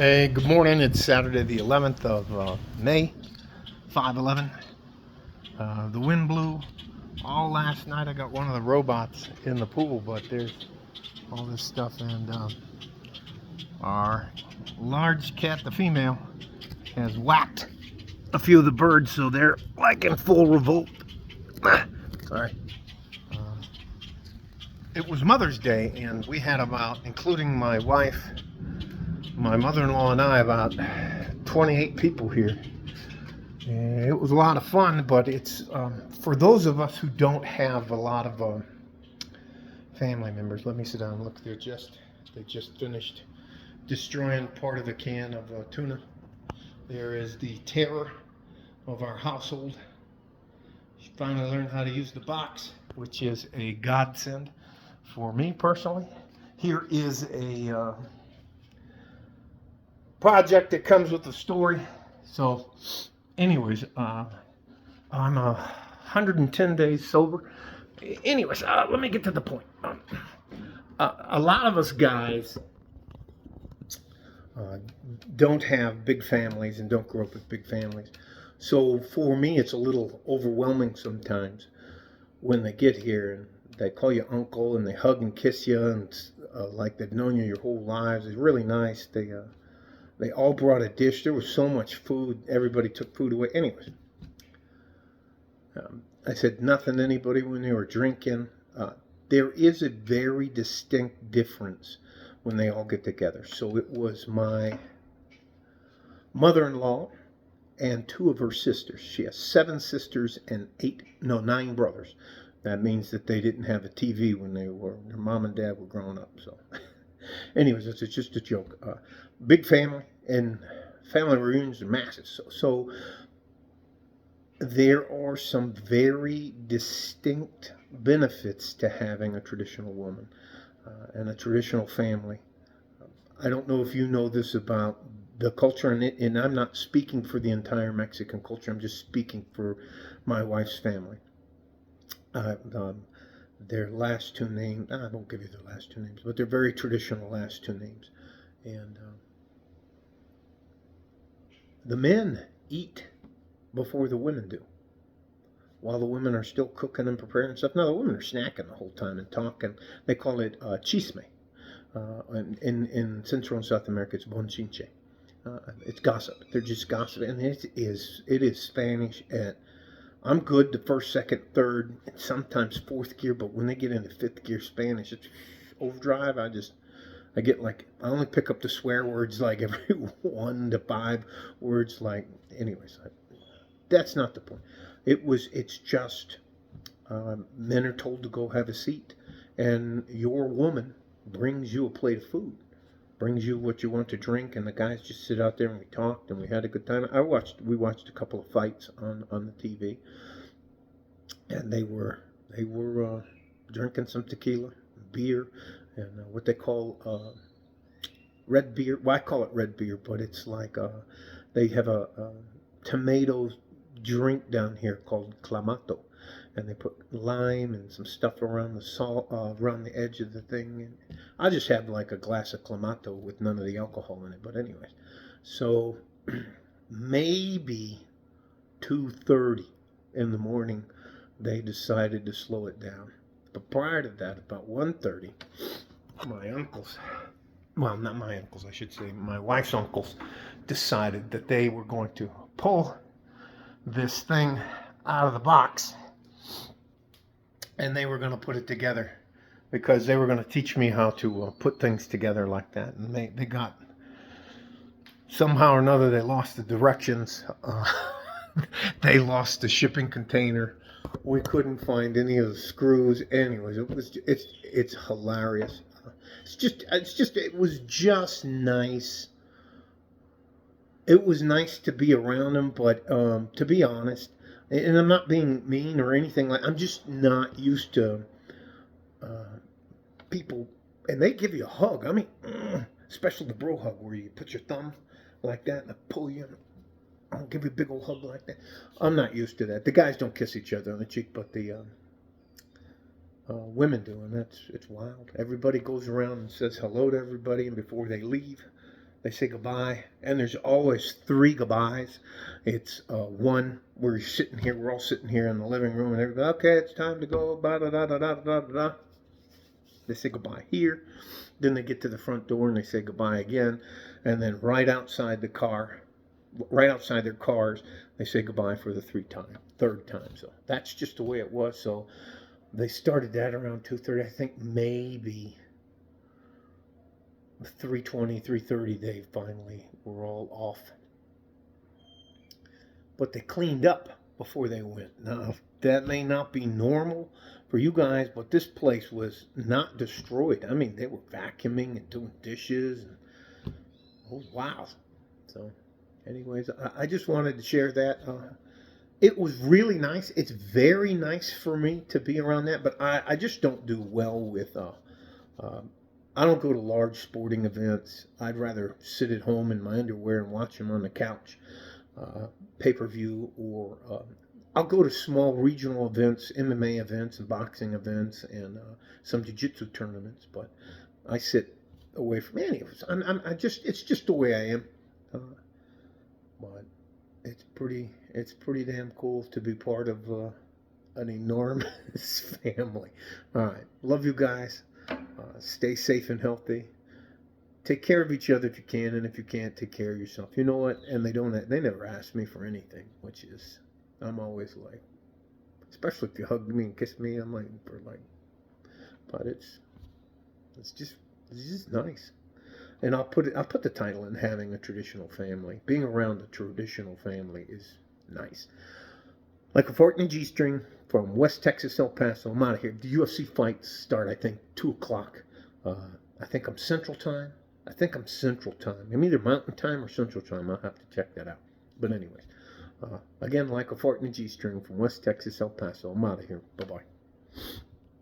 Hey, good morning. It's Saturday the 11th of May, 5/11. The wind blew all last night. I got one of the robots in the pool, but there's all this stuff, and our large cat, the female, has whacked a few of the birds, so they're like in full revolt. Sorry. Uh, it was Mother's Day, and we had about, including my wife, my mother-in-law, and I, about 28 people here. And it was a lot of fun, but it's for those of us who don't have a lot of family members. Let me sit down. Look, they just finished destroying part of the can of tuna. There is the terror of our household. She finally learned how to use the box, which is a godsend for me personally. Here is a project that comes with the story. So, anyways, I'm 110 days sober. Anyways, let me get to the point. A lot of us guys don't have big families and don't grow up with big families. So for me, it's a little overwhelming sometimes when they get here and they call you uncle and they hug and kiss you and like they've known you your whole lives. It's really nice. They all brought a dish. There was so much food. Everybody took food away. Anyways, I said nothing to anybody when they were drinking. There is a very distinct difference when they all get together. So it was my mother-in-law and two of her sisters. She has 7 sisters and 9 brothers. That means that they didn't have a TV when their mom and dad were growing up. So anyways, it's just a joke. Big family, and family reunions are massive. So there are some very distinct benefits to having a traditional woman and a traditional family. I don't know if you know this about the culture, and I'm not speaking for the entire Mexican culture. I'm just speaking for my wife's family. Their last 2 names, I won't give you their last 2 names, but they're very traditional last 2 names. And the men eat before the women do, while the women are still cooking and preparing stuff. Now the women are snacking the whole time and talking. They call it chisme. In Central and South America, it's bonchinche. It's gossip. They're just gossiping, and it is Spanish. I'm good the first, second, third, and sometimes fourth gear, but when they get into fifth gear Spanish, it's overdrive. I get like, I only pick up the swear words like every 1 to 5 words. Like, anyways, that's not the point. It's just men are told to go have a seat, and your woman brings you a plate of food, brings you what you want to drink, and the guys just sit out there and we talked and we had a good time. We watched a couple of fights on the TV, and they were drinking some tequila, beer, and what they call red beer. Well, I call it red beer, but it's like they have a tomato drink down here called clamato, and they put lime and some stuff around the salt, around the edge of the thing. And I just have like a glass of clamato with none of the alcohol in it. But anyways, so maybe 2:30 in the morning, they decided to slow it down. But prior to that, about 1:30, my uncles, well, not my uncles, I should say, my wife's uncles, decided that they were going to pull this thing out of the box, and they were going to put it together, because they were going to teach me how to put things together like that. And they got, somehow or another, they lost the directions. They lost the shipping container. We couldn't find any of the screws. Anyways, it's hilarious. It was just nice. It was nice to be around them, but to be honest, and I'm not being mean or anything, like, I'm just not used to people, and they give you a hug. I mean, especially the bro hug, where you put your thumb like that and I pull you. I'll give you a big old hug like that. I'm not used to that. The guys don't kiss each other on the cheek, but the women do, and it's wild. Everybody goes around and says hello to everybody, and before they leave, They say goodbye, and there's always three goodbyes. It's one where you're sitting here, we're all sitting here in the living room, and everybody, okay, it's time to go, da da da da da da da. They say goodbye here. Then they get to the front door and they say goodbye again. And then right outside the car, right outside their cars, they say goodbye for the third time. So that's just the way it was. So they started that around 2:30. I think maybe 3:20, 3:30 they finally were all off. But they cleaned up before they went. Now, that may not be normal for you guys, but this place was not destroyed. I mean, they were vacuuming and doing dishes. And, oh, wow. So, anyways, I just wanted to share that. It was really nice. It's very nice for me to be around that, but I just don't do well with, I don't go to large sporting events. I'd rather sit at home in my underwear and watch them on the couch, pay-per-view, or I'll go to small regional events, MMA events and boxing events and some jiu-jitsu tournaments, but I sit away from any of it. It's just the way I am. But it's pretty damn cool to be part of an enormous family. All right, love you guys. Stay safe and healthy. Take care of each other if you can, and if you can't, take care of yourself. You know what? And they never ask me for anything, which is, I'm always like, especially if you hug me and kiss me, I'm like, but it's just nice. And I'll put the title in having a traditional family. Being around a traditional family is nice. Like a fart in a G-string from West Texas, El Paso. I'm out of here. The UFC fights start, I think, 2 o'clock. I think I'm Central Time. I'm either Mountain Time or Central Time. I'll have to check that out. But anyways, again, like a fart in a G-string from West Texas, El Paso. I'm out of here. Bye-bye.